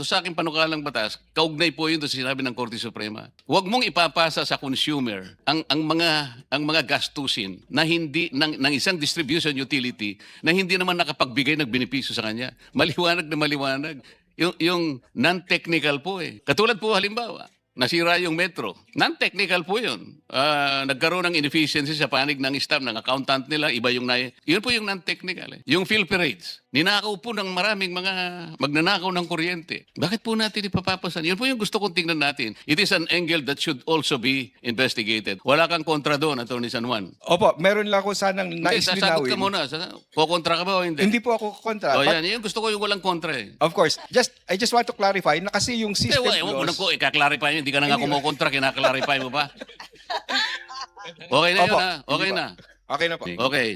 Sa aking panukalang batas, kaugnay po yun doon sa sinabi ng Korte Suprema. Huwag mong ipapasa sa consumer ang mga gastusin na hindi ng isang distribution utility na hindi naman nakapagbigay ng benepisyo sa kanya. Maliwanag na maliwanag. Yung non-technical po eh. Katulad po halimbawa, nasira yung metro. Non-technical po yun. Nagkaroon ng inefficiency sa panig ng staff, ng accountant nila, iba yung yun po yung non-technical. Yung filthy rates. Ninakaw po ng maraming mga magnanakaw ng kuryente. Bakit po natin ipapapasan? Yun po yung gusto kong tingnan natin. It is an angle that should also be investigated. Wala kang kontra doon, Atty. San Juan. Opo, meron lang ako sanang Hindi, nais sasagot ka linawin. muna. Kukontra ka ba o hindi? Hindi po ako kontra. O But, yan, yan gusto ko yung walang kontra eh. of course, I just want to clarify na kasi yung system Ewan mo laws... ko, ikaklarify nyo. Hindi ka na nga kumukontra, kinaklarify mo pa. Okay na yun Opo, ha? Okay hindi na. Okay na po. Okay.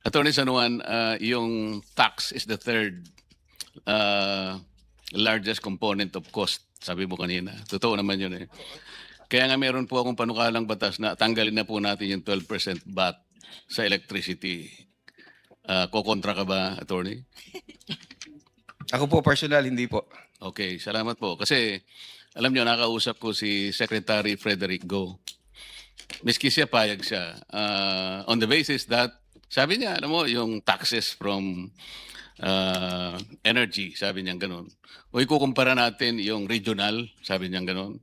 Attorney San Juan, yung tax is the third largest component of cost. Sabi mo kanina. Totoo naman yun eh. Kaya nga meron po akong panukalang batas na tanggalin na po natin yung 12% VAT sa electricity. Kokontra ka ba, attorney? Ako po personal, hindi po. Okay, salamat po. Kasi alam nyo, nakausap ko si Secretary Frederick Go. Miski siya, payag siya. On the basis that, sabi niya, alam mo, yung taxes from energy, sabi niya ganun. O ikukumpara natin yung regional, sabi niya ganun.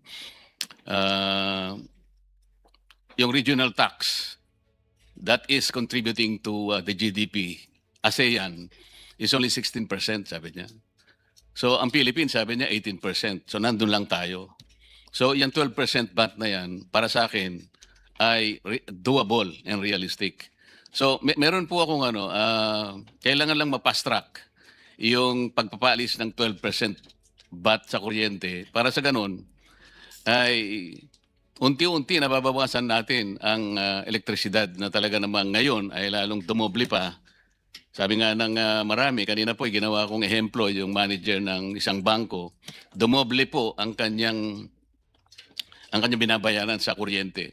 Yung regional tax that is contributing to the GDP, ASEAN, is only 16%, sabi niya. So, ang Philippines, sabi niya, 18%. So, nandun lang tayo. So, yung 12% VAT na yan, para sa akin, ay doable and realistic. So, meron po akong kailangan lang mapast track yung pagpapalis ng 12% VAT sa kuryente. Para sa ganun, ay unti-unti nababawasan natin ang elektrisidad na talaga namang ngayon ay lalong dumoble pa. Sabi nga ng marami, kanina po ginawa kong ehemplo yung manager ng isang bangko, dumoble po ang kanyang binabayaran sa kuryente.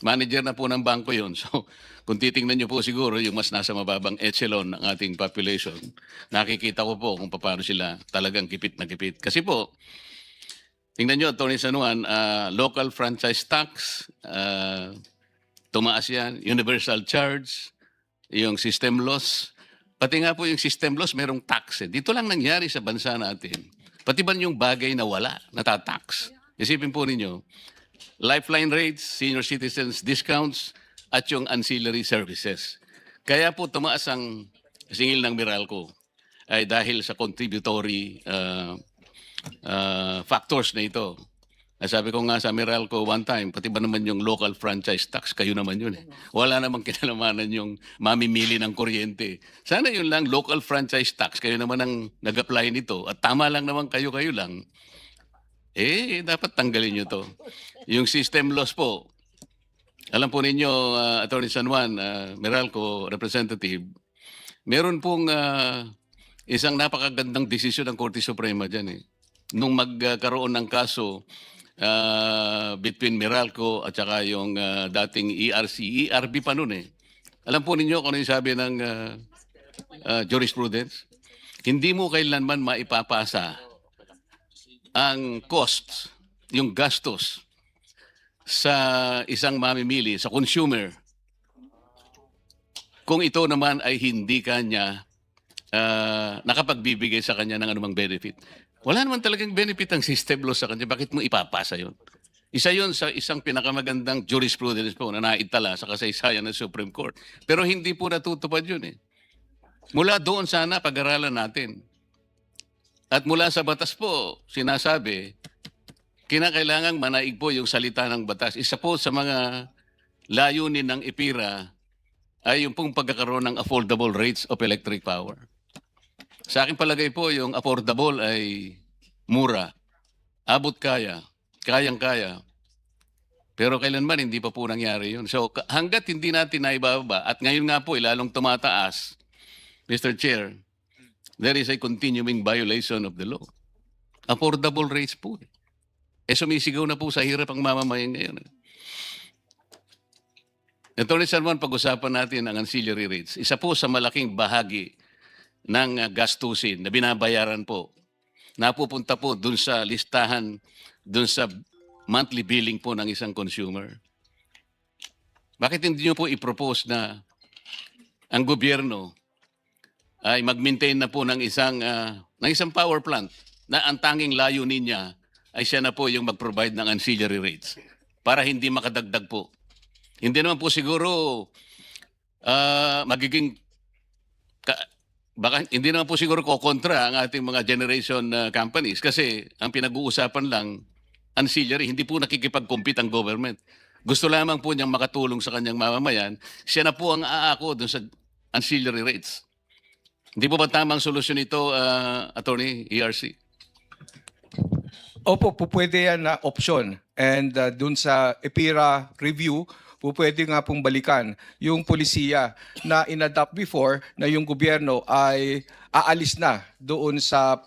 Manager na po ng bangko yun. So kung titingnan nyo po siguro yung mas nasa mababang echelon ng ating population, nakikita ko po kung paano sila talagang kipit na kipit. Kasi po, tingnan nyo, Atty. San Juan, local franchise tax, tumaas yan, universal charge, yung system loss. Pati nga po yung system loss, merong tax. Dito lang nangyari sa bansa natin. Pati ba yung bagay na wala, natatax? Isipin po ninyo, lifeline rates, senior citizens discounts, at yung ancillary services. Kaya po tumaas ang singil ng Meralco ay dahil sa contributory factors na ito. Sabi ko nga sa Meralco one time, pati ba naman yung local franchise tax, kayo naman yun eh. Wala namang kinalamanan yung mamimili ng kuryente. Sana yun lang, local franchise tax, kayo naman ang nag-apply nito. At tama lang naman kayo lang. Dapat tanggalin nyo to. Yung system loss po, alam po ninyo, Atty. San Juan, Meralco representative, meron pong isang napakagandang desisyon ng Korte Suprema dyan eh. Nung magkaroon ng kaso between Meralco at saka yung dating ERC, ERB pa nun eh. Alam po ninyo kung ano yung sabi ng jurisprudence? Hindi mo kailanman maipapasa ang costs, yung gastos sa isang mamimili, sa consumer, kung ito naman ay hindi kanya nakapagbibigay sa kanya ng anumang benefit. Wala naman talagang benefit ang system law sa kanya. Bakit mo ipapasa yun? Isa yun sa isang pinakamagandang jurisprudence po na naitala sa kasaysayan ng Supreme Court. Pero hindi po natutupad yun eh. Mula doon sana pag-aralan natin. At mula sa batas po, sinasabi, kinakailangang manaig po yung salita ng batas. Isa po sa mga layunin ng IPIRA ay yung pong pagkakaroon ng affordable rates of electric power. Sa aking palagay po, yung affordable ay mura, abot kaya, kayang-kaya. Pero kailanman hindi pa po nangyari yun. So hanggat hindi natin naibaba, at ngayon nga po ilalong tumataas, Mr. Chair, there is a continuing violation of the law. Affordable rates po. Sumisigaw na po sa hirap ang mamamayan ngayon. Atty. San Juan, pag-usapan natin ang ancillary rates. Isa po sa malaking bahagi ng gastusin na binabayaran po napupunta po dun sa listahan, dun sa monthly billing po ng isang consumer? Bakit hindi nyo po i-propose na ang gobyerno ay mag-maintain na po ng isang power plant na ang tanging layunin niya ay siya na po yung mag-provide ng ancillary rates para hindi makadagdag po. Hindi naman po siguro magiging baka hindi naman po siguro kokontra ang ating mga generation companies kasi ang pinag-uusapan lang ancillary, hindi po nakikipag-compete ang government. Gusto lamang po niyang makatulong sa kanyang mamamayan, siya na po ang aako dun sa ancillary rates. Hindi po ba tamang solusyon ito, Attorney ERC? Opo, po pwede yan na option. And dun sa EPIRA review, po pwede nga pong balikan yung polisiya na in-adopt before na yung gobyerno ay aalis na doon sa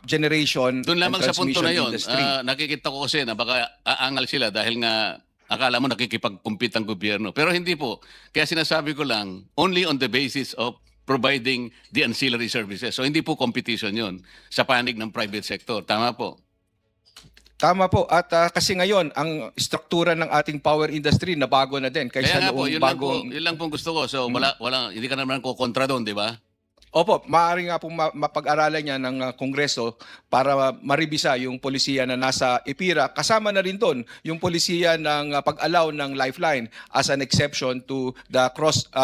generation Doon lamang and sa punto na transmission yon, industry. nakikita ko kasi na baka aangal sila dahil nga akala mo nakikipag-compete ang gobyerno. Pero hindi po. Kaya sinasabi ko lang, only on the basis of providing the ancillary services. So hindi po competition yon sa panig ng private sector. Tama po. Tama po. At kasi ngayon, ang struktura ng ating power industry na bago na din. Kaya Kaysa nga po, noong yun lang po gusto ko. So hindi ka naman kukontra doon, di ba? Opo, maaari nga pong mapag-aralan niya ng Kongreso para maribisa yung polisiya na nasa EPIRA. Kasama na rin doon yung polisiya ng pag-allow ng lifeline as an exception to the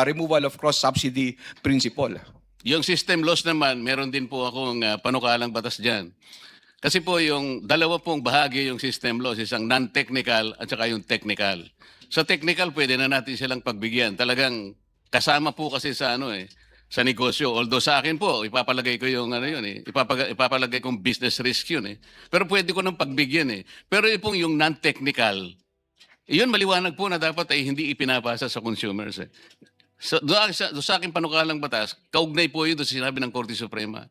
removal of cross-subsidy principle. Yung system loss naman, meron din po akong panukalang batas dyan. Kasi po yung dalawa pong bahagi yung system loss, isang non-technical at saka yung technical. Sa technical, pwede na natin silang pagbigyan. Talagang kasama po kasi sa sa negosyo. Although sa akin po, ipapalagay ko yung ipapalagay kong business risk yun Pero pwede ko nang pagbigyan Pero yung non-technical, yun maliwanag po na dapat ay hindi ipinapasa sa consumers So, doon sa aking panukalang batas, kaugnay po yun doon sa sinabi ng Korte Suprema.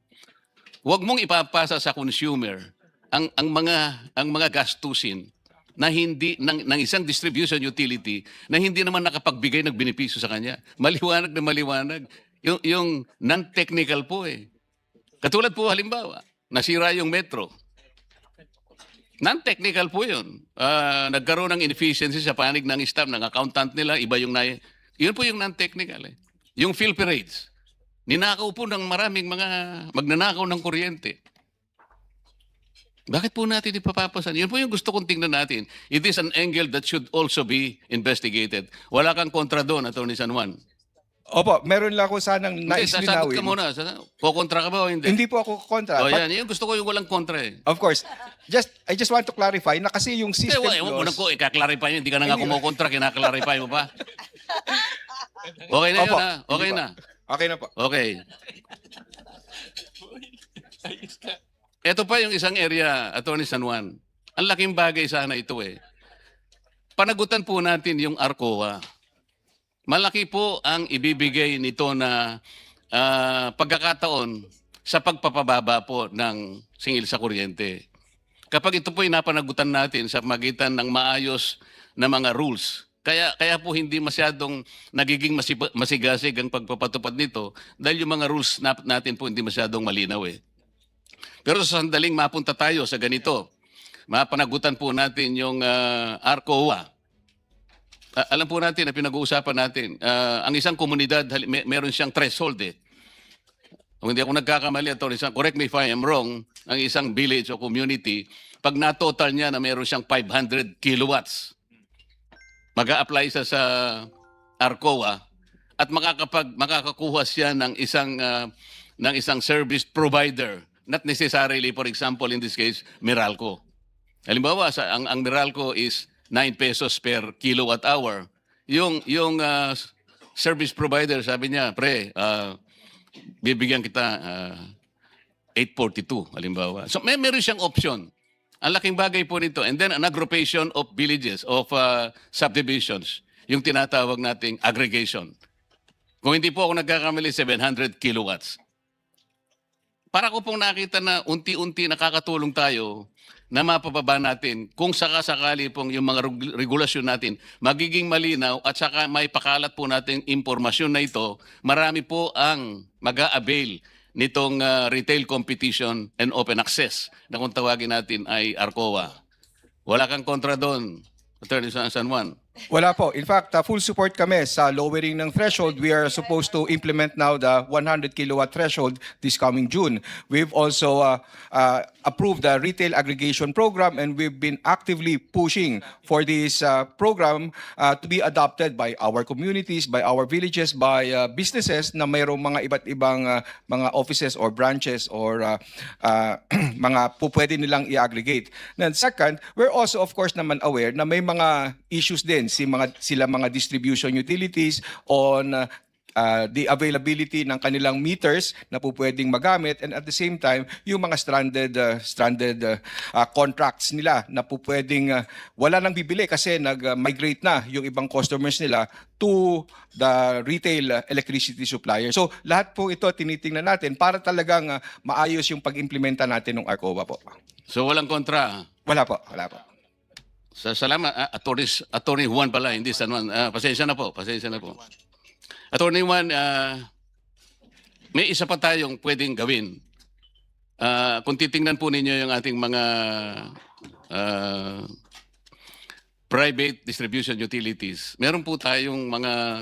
Huwag mong ipapasa sa consumer ang mga gastusin na hindi ng isang distribution utility na hindi naman nakapagbigay ng benepisyo sa kanya. Maliwanag na maliwanag. Yung non-technical po Katulad po halimbawa, nasira yung metro. Non-technical po yun. Nagkaroon ng inefficiency sa panig ng staff, ng accountant nila, iba yung yun po yung non-technical Yung filthy rates. Ninakaw po ng maraming mga magnanakaw ng kuryente. Bakit po natin ipapapasan? Yun po yung gusto kong tingnan natin. It is an angle that should also be investigated. Wala kang kontra doon, Atty. San Juan. Opo, meron lang ako sanang nais Sasagot ka linawin. muna. Kukontra ka ba o hindi? Hindi po ako kontra. O But yan, yung gusto ko yung walang kontra of course, I just want to clarify na kasi yung system Ewan mo na laws... ko, ikaklarify yun. Hindi ka na nga kumukontra, kinaklarify mo pa. Okay na yun Opo, Okay hindi na. Okay na po. Okay. Ito pa yung isang area, Atty. San Juan. Ang laking bagay sana ito Panagutan po natin yung ARCOA. Malaki po ang ibibigay nito na pagkakataon sa pagpapababa po ng singil sa kuryente. Kapag ito po ay napanagutan natin sa magitan ng maayos na mga rules, kaya po hindi masyadong nagiging masigasig ang pagpapatupad nito dahil yung mga rules natin po hindi masyadong malinaw Pero sa sandaling mapunta tayo sa ganito, mapanagutan po natin yung ARCOA. Alam po natin na pinag-uusapan natin, ang isang komunidad, meron siyang threshold Kung hindi ako nagkakamali, correct me if I am wrong, ang isang village o community, pag na-total niya na meron siyang 500 kilowatts, mag-a-apply sa ARCOA at makakakuha siya ng isang service provider, not necessarily, for example, in this case, Meralco. Halimbawa, ang Meralco is 9 pesos per kilowatt hour. Yung service provider, sabi niya, bibigyan kita 842, halimbawa. So meron siyang option. Ang laking bagay po nito. And then an aggregation of villages, of subdivisions, yung tinatawag nating aggregation. Kung hindi po ako nagkakamali, 700 kilowatts. Para ko pong nakita na unti-unti nakakatulong tayo na mapababa natin kung sakasakali pong yung mga regulasyon natin magiging malinaw at saka may pakalat po natin impormasyon na ito, marami po ang mag-a-avail nitong Retail Competition and Open Access na kung tawagin natin ay ARCOA. Wala kang kontra doon, Attorney San Juan. Wala po. In fact, full support kami sa lowering ng threshold. We are supposed to implement now the 100 kilowatt threshold this coming June. We've also approved the retail aggregation program, and we've been actively pushing for this program to be adopted by our communities, by our villages, by businesses na mayroong mga iba't ibang mga offices or branches or mga pwede nilang i-aggregate. And second, we're also of course naman aware na may mga issues din sila mga distribution utilities on the availability ng kanilang meters na po pwedeng magamit, and at the same time yung mga stranded contracts nila na po pwedeng wala nang bibili kasi nag-migrate na yung ibang customers nila to the retail electricity supplier. So lahat po ito tinitingnan natin para talagang maayos yung pag-implementa natin ng ARCOA po. So walang kontra. Wala po. Salamat, Attorney Juan pala, hindi San Juan. Pasensya na po. Attorney Juan, may isa pa tayong pwedeng gawin. Kung titingnan po ninyo yung ating mga private distribution utilities, meron po tayong mga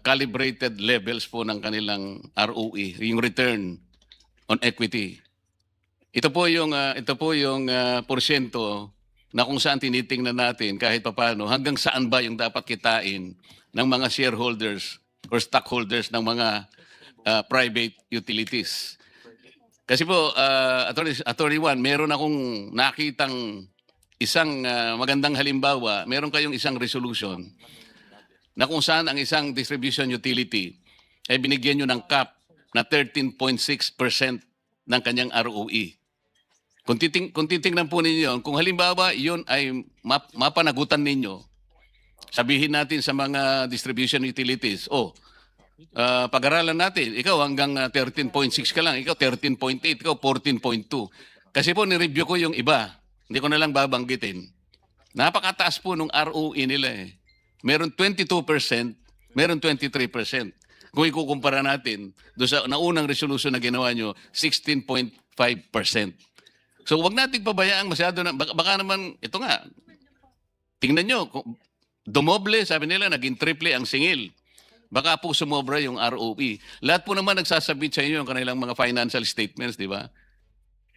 calibrated levels po ng kanilang ROE, yung return on equity. Ito po yung porsyento na kung saan tinitingnan natin kahit papaano hanggang saan ba yung dapat kitain ng mga shareholders or stockholders ng mga private utilities. Kasi po, Attorney Juan, meron akong nakitang isang magandang halimbawa, meron kayong isang resolution na kung saan ang isang distribution utility ay binigyan nyo ng cap na 13.6% ng kanyang ROE. Kung titingnan po ninyo, kung halimbawa yun ay mapanagutan ninyo, sabihin natin sa mga distribution utilities, pag-aralan natin, ikaw hanggang 13.6 ka lang, ikaw 13.8, ikaw 14.2. Kasi po nireview ko yung iba, hindi ko na lang babanggitin. Napakataas po nung ROE nila eh. Meron 22%, meron 23%. Kung ikukumpara natin, doon sa naunang resolution na ginawa nyo, 16.5%. So wag nating pabayaan masyado na baka naman ito nga. Tingnan nyo, dumoble, sabi nila naging triple ang singil. Baka po sumobra yung ROE. Lahat po naman nagsasabit sa inyo yung kanilang mga financial statements, di ba?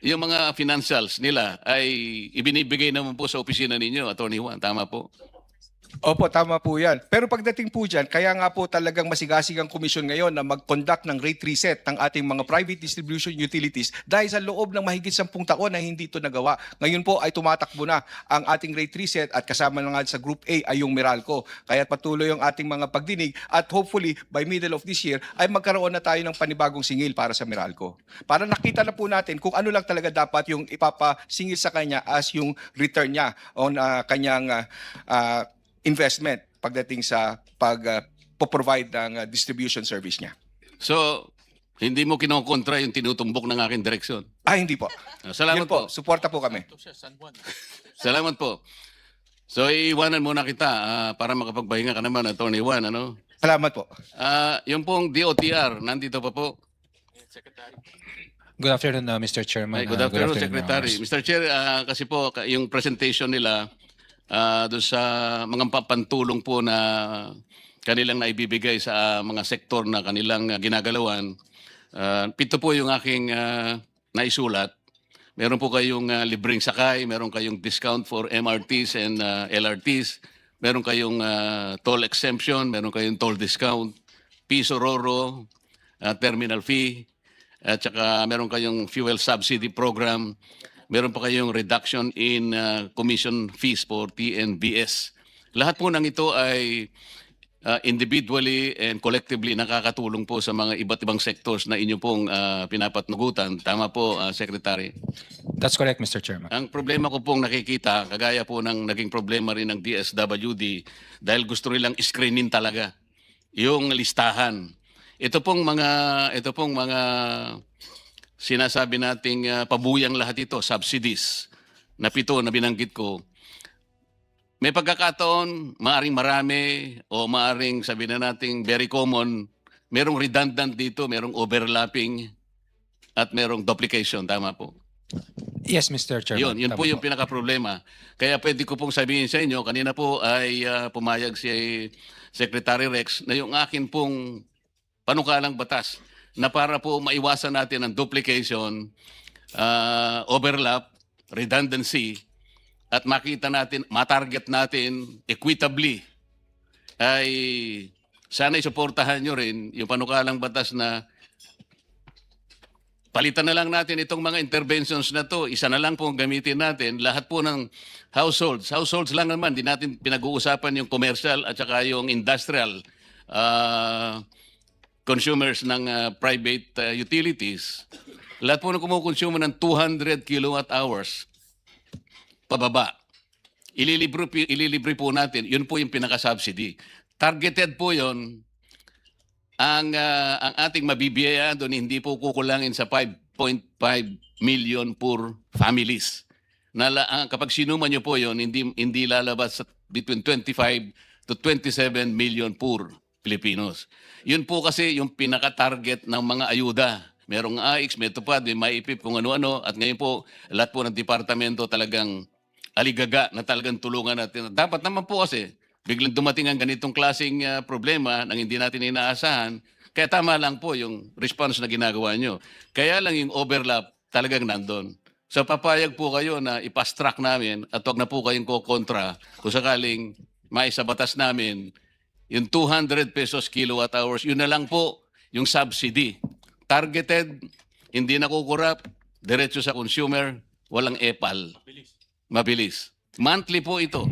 Yung mga financials nila ay ibinibigay naman po sa opisina ninyo, Attorney Juan, tama po? Opo, tama po yan. Pero pagdating po dyan, kaya nga po talagang masigasig ang komisyon ngayon na mag-conduct ng rate reset ng ating mga private distribution utilities dahil sa loob ng mahigit 10 taon na hindi ito nagawa. Ngayon po ay tumatakbo na ang ating rate reset at kasama na nga sa Group A ay yung Meralco. Kaya patuloy ang ating mga pagdinig at hopefully by middle of this year ay magkaroon na tayo ng panibagong singil para sa Meralco. Para nakita na po natin kung ano lang talaga dapat yung ipapasingil sa kanya as yung return niya on kanyang investment pagdating sa pag-provide ng distribution service niya. So, hindi mo kinokontra yung tinutumbok ng aking direksyon? Hindi po. Salamat Yun po. Suporta po kami. Salamat po. So, iiwanan muna kita para makapagpahinga ka naman, Attorney Juan, ano? Salamat po. Yung pong DOTR, nandito pa po. Good afternoon, Mr. Chairman. Good afternoon, Secretary. Members. Mr. Chair, kasi po, yung presentation nila doon sa mga papantulong po na kanilang naibibigay sa mga sektor na kanilang ginagalawan. Pito po yung aking naisulat. Meron po kayong libreng sakay, meron kayong discount for MRTs and LRTs, meron kayong toll exemption, meron kayong toll discount, piso roro, terminal fee, at saka meron kayong fuel subsidy program. Meron pa kayong reduction in commission fees for TNBS. Lahat po ng ito ay individually and collectively nakakatulong po sa mga iba't ibang sectors na inyo pong pinapatnugutan. Tama po, Secretary? That's correct, Mr. Chairman. Ang problema ko pong nakikita, kagaya po ng naging problema rin ng DSWD, dahil gusto nilang screenin talaga yung listahan. Ito pong mga sinasabi nating pabuyang lahat ito, subsidies, na 7 na binanggit ko. May pagkakataon, maaring marami o maaring sabi na nating very common, merong redundant dito, merong overlapping, at merong duplication. Tama po. Yes, Mr. Chairman. Yun Tama po yung pinaka-problema. Kaya pwede ko pong sabihin sa inyo, kanina po ay pumayag si Secretary Rex na yung akin pong panukalang batas na para po maiwasan natin ang duplication, overlap, redundancy, at makita natin, matarget natin equitably, ay sana isuportahan nyo rin yung panukalang batas na palitan na lang natin itong mga interventions na to. Isa na lang po ang gamitin natin. Lahat po ng households. Households lang naman. Di natin pinag-uusapan yung commercial at saka yung industrial consumers ng private utilities. Lahat po na kumukonsumo ng 200 kilowatt hours pababa. Ililibre po natin. Yun po yung pinaka-subsidy. Targeted po yun. Ang ating mabibiyayaan doon hindi po kukulangin sa 5.5 million per families. Kapag sinuman nyo po yon, hindi lalabas sa between 25 to 27 million per Filipinos. Yun po kasi yung pinaka-target ng mga ayuda. Merong AIX, may tupad, may maipip, kung ano-ano. At ngayon po, lahat po ng departamento talagang aligaga na talagang tulungan natin. Dapat naman po kasi, biglang dumating ang ganitong klaseng problema nang hindi natin inaasahan. Kaya tama lang po yung response na ginagawa nyo. Kaya lang yung overlap talagang nandun. So papayag po kayo na ipastrack namin at huwag na po kayong kokontra kung sakaling maisabatas namin yung 200 pesos kilowatt hours. Yun na lang po yung subsidy. Targeted, hindi nakukurap, diretso sa consumer, walang EPAL. Mabilis. Monthly po ito.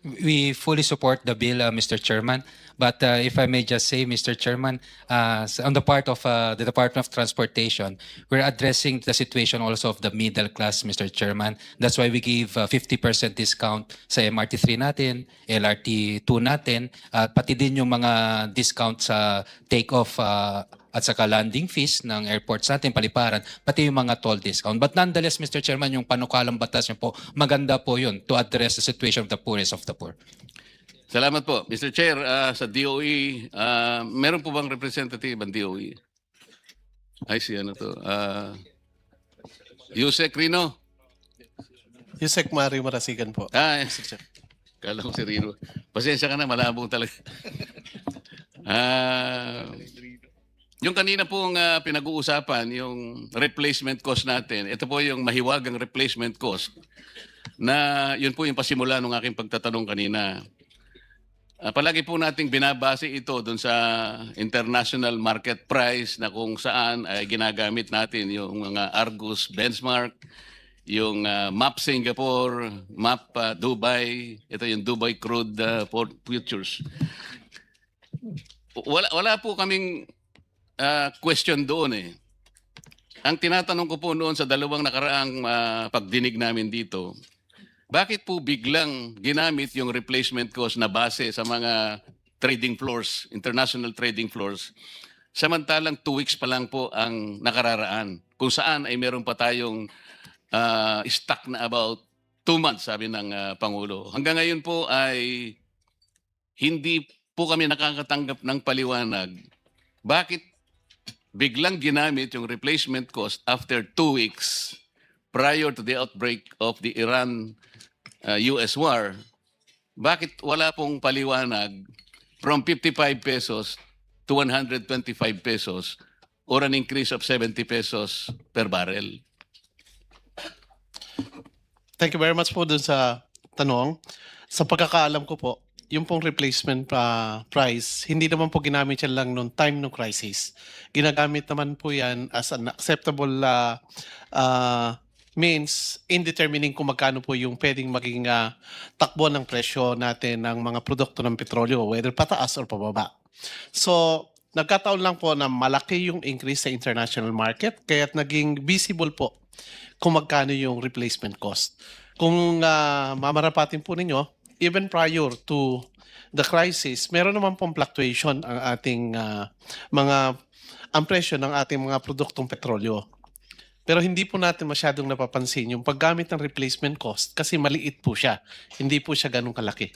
We fully support the bill, Mr. Chairman. But if I may just say, Mr. Chairman, on the part of the Department of Transportation, we're addressing the situation also of the middle class, Mr. Chairman. That's why we give 50% discount sa MRT3 natin, LRT2 natin, at pati din yung mga discount sa take-off at saka landing fees ng airports natin, paliparan, pati yung mga toll discount. But nonetheless, Mr. Chairman, yung panukalang batas niyo po, maganda po yun to address the situation of the poorest of the poor. Salamat po. Mr. Chair, sa DOE, meron po bang representative ang DOE? Ay, si ano to? Yusek Rino? Yusek Mario Marasigan po. Mr. Chair. Kala ko si Rino. Pasensya ka na, malabong talaga. Yung kanina pong pinag-uusapan, yung replacement cost natin, ito po yung mahiwagang replacement cost na yun po yung pasimula ng aking pagtatanong kanina. Palagi po nating binabase ito dun sa international market price na kung saan ay ginagamit natin yung mga Argus benchmark, yung MAP Singapore, MAP Dubai, ito yung Dubai crude futures. Wala po kaming question doon eh. Ang tinatanong ko po noon sa dalawang nakaraang pagdinig namin dito, bakit po biglang ginamit yung replacement cost na base sa mga trading floors, international trading floors, samantalang 2 weeks pa lang po ang nakararaan, kung saan ay meron pa tayong stock na about 2 months, sabi ng Pangulo. Hanggang ngayon po ay hindi po kami nakakatanggap ng paliwanag. Bakit biglang ginamit yung replacement cost after 2 weeks prior to the outbreak of the Iran-US war? Bakit wala pong paliwanag from 55 pesos to 125 pesos or an increase of 70 pesos per barrel? Thank you very much po dun sa tanong. Sa pagkakaalam ko po, yung pong replacement price, hindi naman po ginamit yan lang noong time ng crisis. Ginagamit naman po yan as an acceptable means in determining kung magkano po yung pwedeng maging takbo ng presyo natin ng mga produkto ng petrolyo, whether pataas or pababa. So, nagkataon lang po na malaki yung increase sa international market, kaya't naging visible po kung magkano yung replacement cost. Kung mamarapatin po ninyo, even prior to the crisis, meron naman pong fluctuation ang ating ang presyo ng ating mga produktong petrolyo. Pero hindi po natin masyadong napapansin yung paggamit ng replacement cost kasi maliit po siya. Hindi po siya ganun kalaki.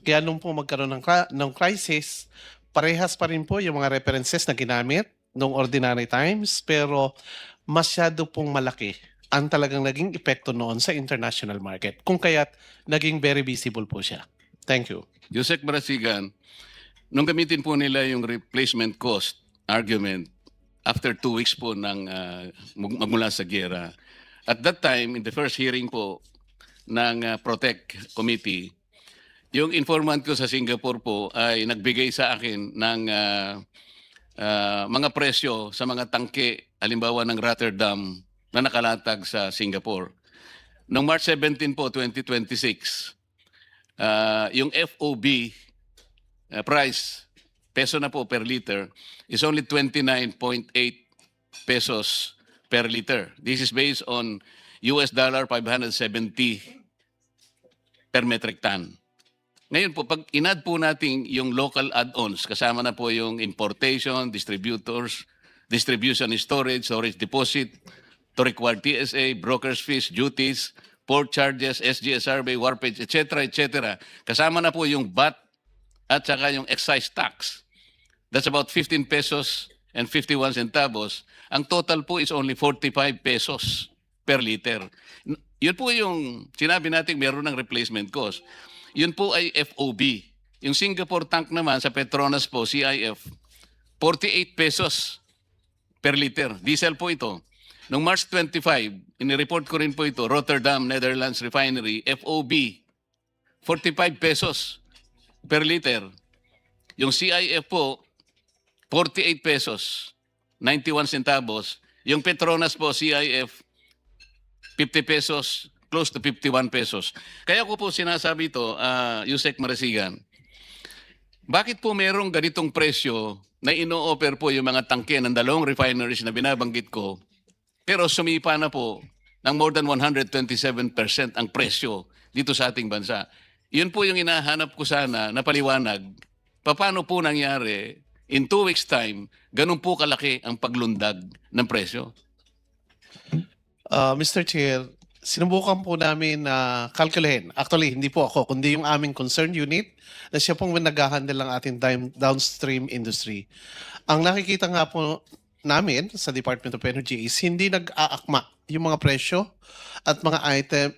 Kaya nung po magkaroon ng crisis, parehas pa rin po yung mga references na ginamit noong ordinary times, pero masyado pong malaki ang talagang naging epekto noon sa international market. Kung kaya't naging very visible po siya. Thank you. Yusek Marasigan, nung gamitin po nila yung replacement cost argument after 2 weeks po ng magmula sa giyera, at that time, in the first hearing po ng Protect Committee, yung informant ko sa Singapore po ay nagbigay sa akin ng mga presyo sa mga tangke, halimbawa ng Rotterdam, na nakalatag sa Singapore. Noong March 17 po, 2026, yung FOB price, peso na po per liter, is only 29.8 pesos per liter. This is based on US dollar 570 per metric ton. Ngayon po, pag in-add po natin yung local add-ons, kasama na po yung importation, distributors, distribution and storage deposit, to require TSA, broker's fees, duties, port charges, SGSRB, warpage, etc., etc. Kasama na po yung VAT at saka yung excise tax. That's about 15 pesos and 51 centavos. Ang total po is only 45 pesos per liter. Yun po yung sinabi natin meron ng replacement cost. Yun po ay FOB. Yung Singapore tank naman sa Petronas po, CIF, 48 pesos per liter. Diesel po ito. Noong March 25, inireport ko rin po ito, Rotterdam, Netherlands Refinery, FOB, 45 pesos per liter. Yung CIF po, 48 pesos, 91 centavos. Yung Petronas po, CIF, 50 pesos, close to 51 pesos. Kaya ko po sinasabi ito, Yusek Marasigan, bakit po merong ganitong presyo na ino-offer po yung mga tangke ng dalawang refineries na binabanggit ko, pero sumipa na po ng more than 127% ang presyo dito sa ating bansa. Yun po yung hinahanap ko sana na paliwanag. Paano po nangyari in 2 weeks time, ganun po kalaki ang paglundag ng presyo? Mr. Chair, sinubukan po namin na kalkulahin. Actually, hindi po ako, kundi yung aming concerned unit na siya pong nag-handle ng ating downstream industry. Ang nakikita nga po namin sa Department of Energy is hindi nag-aakma yung mga presyo at mga item,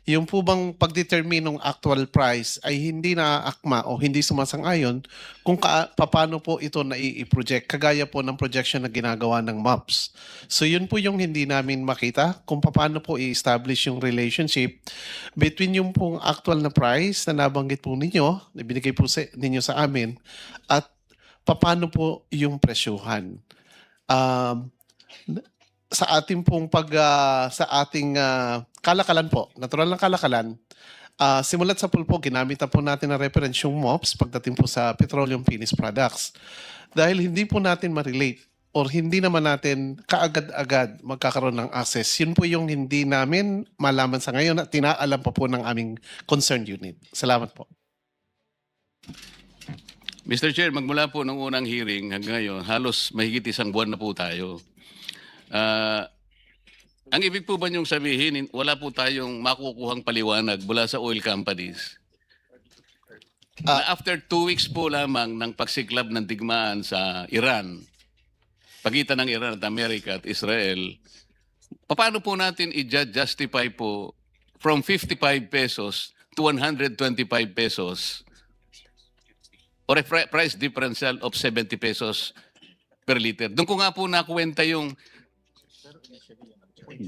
yung po bang pagdetermine ng actual price ay hindi naaakma o hindi sumasang-ayon kung paano po ito na-i-project, kagaya po ng projection na ginagawa ng MAPS. So yun po yung hindi namin makita kung paano po i-establish yung relationship between yung pong actual na price na nabanggit po ninyo, na binigay po ninyo sa amin, at paano po yung presyuhan. Sa ating pong sa ating kalakalan po, natural na kalakalan, simulat sa pulpo, ginamit na po natin na reference yung MOPS pagdating po sa petroleum finished products. Dahil hindi po natin ma-relate or hindi naman natin kaagad-agad magkakaroon ng access. Yun po yung hindi namin malaman sa ngayon at tinaalam pa po ng aming concerned unit. Salamat po. Mr. Chair, magmula po ng unang hearing hanggang ngayon, halos mahigit 1 buwan na po tayo. Ang ibig po ba niyong sabihin, wala po tayong makukuhang paliwanag mula sa oil companies? Na after 2 weeks po lamang ng pagsiklab ng digmaan sa Iran, pagitan ng Iran at Amerika at Israel, paano po natin i-justify po from 55 pesos to 125 pesos or a price differential of 70 pesos per liter? Doon ko nga po nakuwenta yung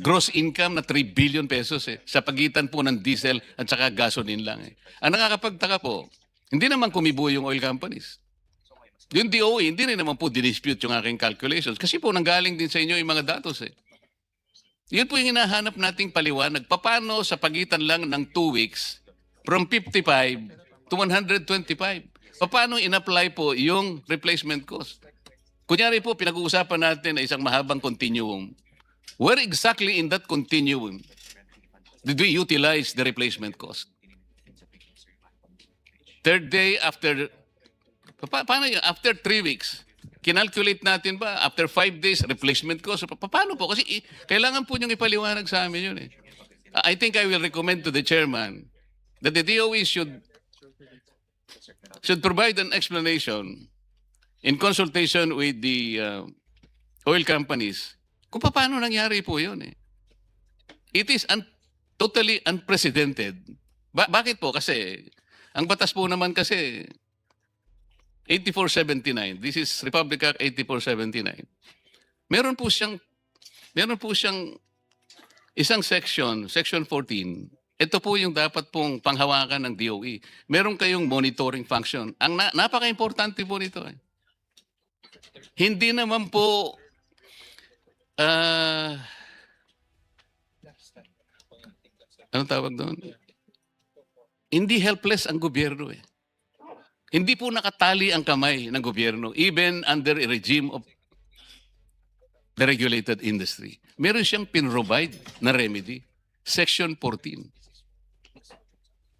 gross income na 3 billion pesos sa pagitan po ng diesel at saka gasoline lang. Ang nakakapagtaka po, hindi naman kumibo yung oil companies. Yung DOE, hindi rin naman po dinispute yung aking calculations kasi po nanggaling din sa inyo yung mga datos. Yun po yung hinahanap nating paliwanag. Paano sa pagitan lang ng 2 weeks from 55 to 125? Paano in-apply po yung replacement cost? Kunyari po, pinag-uusapan natin na isang mahabang continuum. Where exactly in that continuum did we utilize the replacement cost? Third day after, paano yun? After 3 weeks, kinalculate natin ba? After 5 days, replacement cost? Paano po? Kasi kailangan po niyong ipaliwanag sa amin yun I think I will recommend to the chairman that the DOE should should provide an explanation in consultation with the oil companies kung paano nangyari po yun eh. It is totally unprecedented. Bakit po? Kasi ang batas po naman kasi 8479. This is Republic Act 8479. Meron po siyang isang section 14. Ito po yung dapat pong panghawakan ng DOE. Meron kayong monitoring function. Ang napaka-importante po nito eh. Hindi naman po anong tawag doon? Hindi helpless ang gobyerno eh. Hindi po nakatali ang kamay ng gobyerno even under a regime of the regulated industry. Meron siyang pinrovide na remedy, Section 14.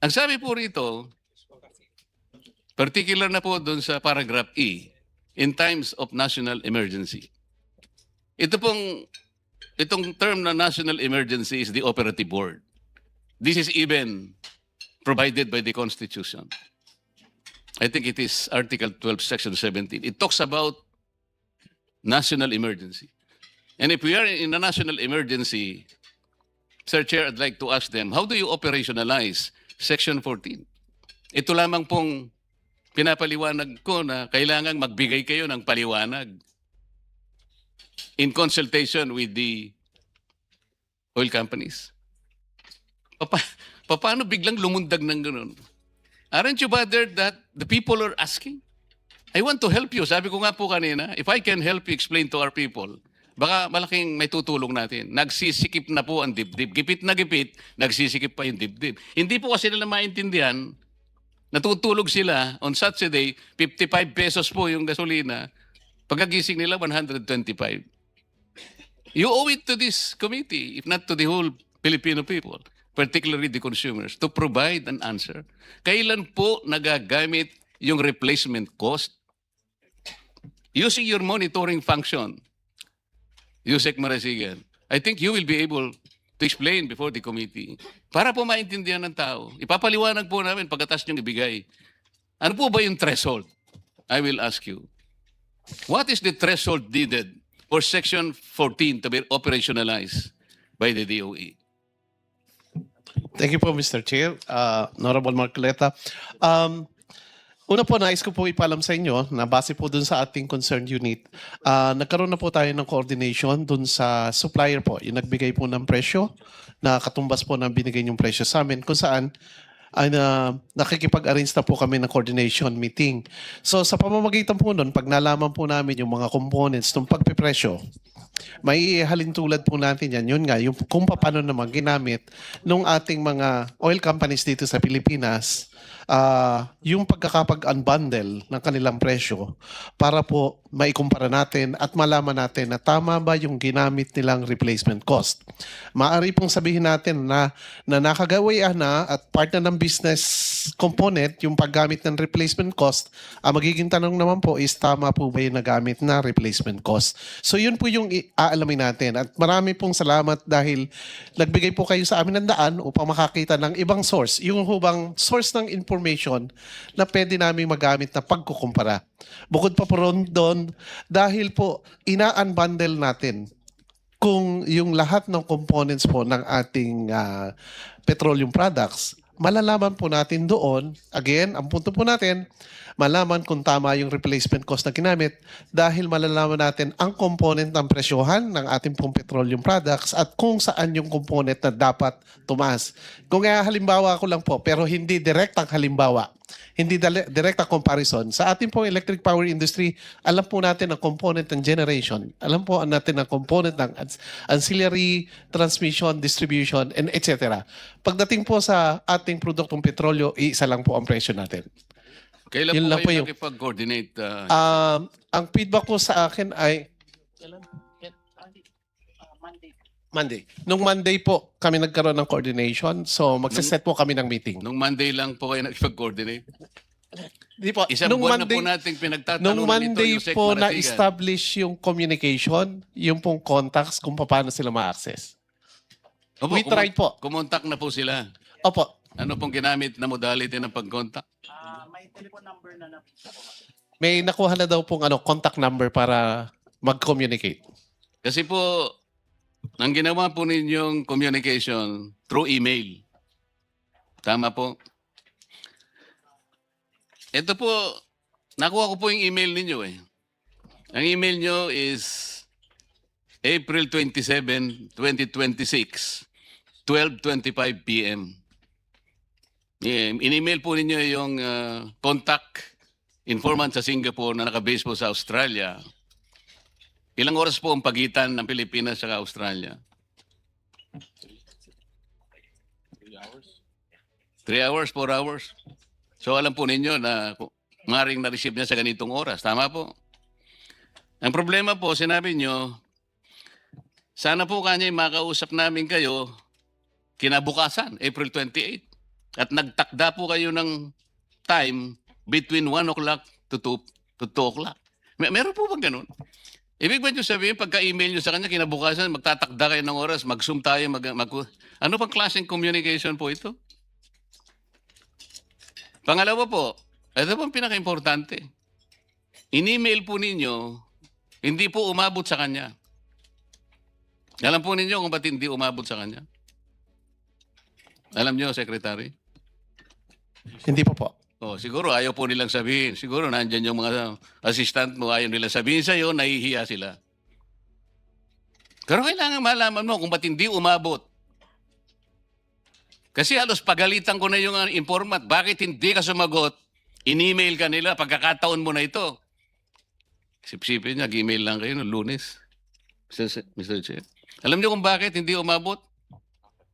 Ang sabi po rito, particular na po doon sa paragraph E, in times of national emergency. Itong term na national emergency is the operative word. This is even provided by the Constitution. I think it is Article 12, Section 17. It talks about national emergency. And if we are in a national emergency, Sir Chair, I'd like to ask them, how do you operationalize Section 14? Ito lamang pong pinapaliwanag ko na kailangang magbigay kayo ng paliwanag in consultation with the oil companies. Paano biglang lumundag ng ganun? Aren't you bothered that the people are asking? I want to help you. Sabi ko nga po kanina, if I can help you explain to our people, baka malaking may tutulong natin. Nagsisikip na po ang dibdib. Gipit na gipit, nagsisikip pa yung dibdib. Hindi po kasi nila maintindihan, natutulog sila on such a day, 55 pesos po yung gasolina, pagkagising nila 125. You owe it to this committee, if not to the whole Filipino people, particularly the consumers, to provide an answer. Kailan po nagagamit yung replacement cost? Using your monitoring function, Yusek Marasigan, I think you will be able to explain before the committee para po maintindihan ng tao. Ipapaliwanag po namin pagkatas niyong ibigay. Ano po ba yung threshold? I will ask you. What is the threshold needed for Section 14 to be operationalized by the DOE? Thank you po, Mr. Chair. Honorable Marcoleta. Una po, nais ko po ipalam sa inyo na base po dun sa ating concerned unit, nagkaroon na po tayo ng coordination dun sa supplier po, yung nagbigay po ng presyo, na katumbas po ng binigay yung presyo sa amin, kung saan ay nakikipag-arrange na po kami ng coordination meeting. So sa pamamagitan po nun, pag nalaman po namin yung mga components ng pagpipresyo, may halin tulad po natin yan. Yun nga, yung kung paano naman ginamit nung ating mga oil companies dito sa Pilipinas, yung pagkakapag-unbundle ng kanilang presyo para po maikumpara natin at malaman natin na tama ba yung ginamit nilang replacement cost. Maaari pong sabihin natin na nakagawian na at part na ng business component yung paggamit ng replacement cost. Ang magiging tanong naman po is tama po ba yung nagamit na replacement cost. So yun po yung aalamin natin. At marami pong salamat dahil nagbigay po kayo sa amin ng daan upang makakita ng ibang source. Yung hubang source ng information na pwede namin magamit na pagkukumpara. Bukod pa po doon, dahil po ina-unbundle natin kung yung lahat ng components po ng ating petroleum products, malalaman po natin doon, again, ang punto po natin, malaman kung tama yung replacement cost na ginamit dahil malalaman natin ang component ng presyohan ng ating pong petroleum products at kung saan yung component na dapat tumaas. Kung halimbawa ko lang po, pero hindi direktang halimbawa, hindi direkta comparison. Sa ating pong electric power industry, alam po natin ang component ng generation. Alam po natin ang component ng ancillary, transmission, distribution, and etc. Pagdating po sa ating produktong petrolyo, isa lang po ang presyo natin. Kailan Yun po lang po kayo yung- nakipag-coordinate? Ang feedback ko sa akin ay Monday. Nung Monday po kami nagkaroon ng coordination. So magsiset po kami ng meeting. Nung Monday lang po kayo nakipag-coordinate? Di po, Isang nung buwan Monday, na po nating pinagtatanong nung Monday Yusek po Marasigan. na-establish yung communication, yung pong contacts kung paano sila ma-access. Opo, We tried po. Kumontak na po sila. Opo, Ano pong ginamit na modality ng pag-contact? May nakuha na daw pong contact number para mag-communicate. Kasi po, ang ginawa po ninyong communication through email. Tama po. Ito po, nakuha ko po yung email ninyo eh. Ang email nyo is April 27, 2026, 12:25 p.m. In-email po ninyo yung contact informant sa Singapore na nakabase po sa Australia. Ilang oras po ang pagitan ng Pilipinas sa Australia? 3 hours, 4 hours. So alam po ninyo na maring na-receive niya sa ganitong oras. Tama po. Ang problema po, sinabi nyo, sana po kanya makausap namin kayo kinabukasan, April 28. At nagtakda po kayo ng time between 1 o'clock to 2 o'clock. Meron po bang ganun? Ibig ba nyo sabihin, pagka-email nyo sa kanya, kinabukasan, magtatakda kayo ng oras, mag-zoom tayo, ano pang klaseng communication po ito? Pangalawa po, ito po ang pinaka-importante. In-email po ninyo, hindi po umabot sa kanya. Alam po ninyo kung ba't hindi umabot sa kanya? Alam nyo, Secretary? Hindi po po. Oh, siguro ayaw po nilang sabihin. Siguro nandyan yung mga assistant mo, ayaw nilang sabihin sa'yo, nahihiya sila. Pero kailangan malaman mo kung ba't hindi umabot. Kasi halos pagalitan ko na yung informant. Bakit hindi ka sumagot? In-email ka nila, pagkakataon mo na ito. Sipsipin niya, email lang kayo noong Lunes. Mr. Chair. Alam niyo kung bakit hindi umabot?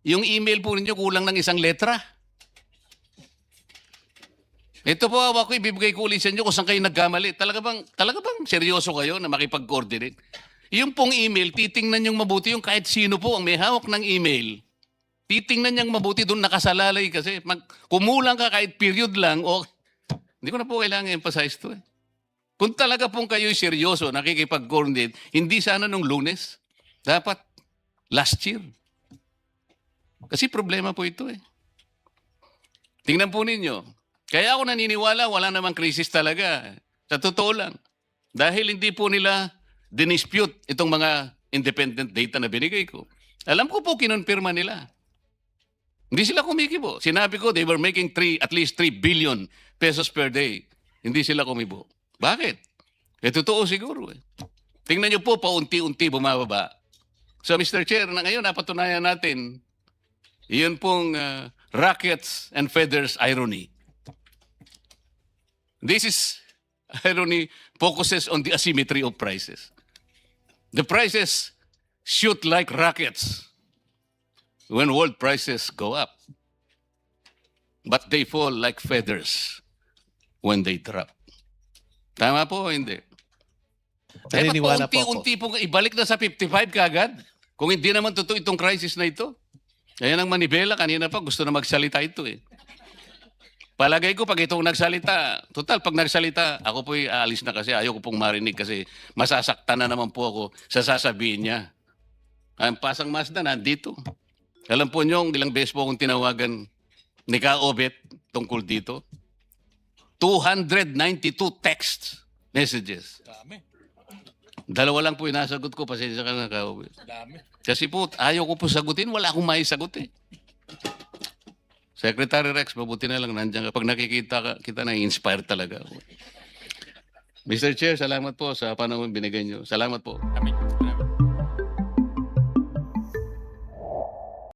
Yung email po ninyo kulang ng isang letra. Ito po, ako ibibigay ko ulit sa inyo kung saan kayo nagkamali. Talaga bang seryoso kayo na makipag-coordinate? Yung pong email, titingnan niyong mabuti yung kahit sino po ang may hawak ng email. Titingnan niyang mabuti doon nakasalalay kasi. Kumulang ka kahit period lang o hindi ko na po kailangan emphasize to eh. Kung talaga pong kayo'y seryoso, nakikipag-coordinate, hindi sana nung Lunes. Dapat last year. Kasi problema po ito eh. Tingnan po ninyo. Kaya ako naniniwala, wala namang krisis talaga. Sa totoo lang. Dahil hindi po nila dinispute itong mga independent data na binigay ko. Alam ko po, kinonfirma nila. Hindi sila kumikibo. Sinabi ko, they were making at least 3 billion pesos per day. Hindi sila kumibo. Bakit? Totoo siguro eh. Tingnan nyo po, paunti-unti bumababa. So Mr. Chair, na ngayon napatunayan natin, iyon pong rockets and feathers irony. This is irony focuses on the asymmetry of prices. The prices shoot like rockets when world prices go up. But they fall like feathers when they drop. Tama po o hindi? Naniniwala po ako. Unti-unti po ibalik na sa 55 kaagad. Kung hindi naman totoo itong crisis na ito. Kaya ng Manibela, kanina pa gusto na magsalita ito eh. Palagay ko pag itong nagsalita, total pag nagsalita, ako po'y aalis na kasi ayaw ko pong marinig kasi masasaktan na naman po ako sa sasabihin niya. Ang Pasang Mazda nandito. Alam po niyo, ilang beses po akong tinawagan ni Ka Obet tungkol dito. 292 text messages. Dalawa lang po inasagot ko, pasensya ka na Ka Obet. Kasi po, ayaw ko po sagutin, wala akong maisagot eh. Secretary Rex, mabuti na lang nandiyan ka. Pag nakikita kita na-inspire talaga ako. Mr. Chair, salamat po sa panahon binigay niyo. Salamat po.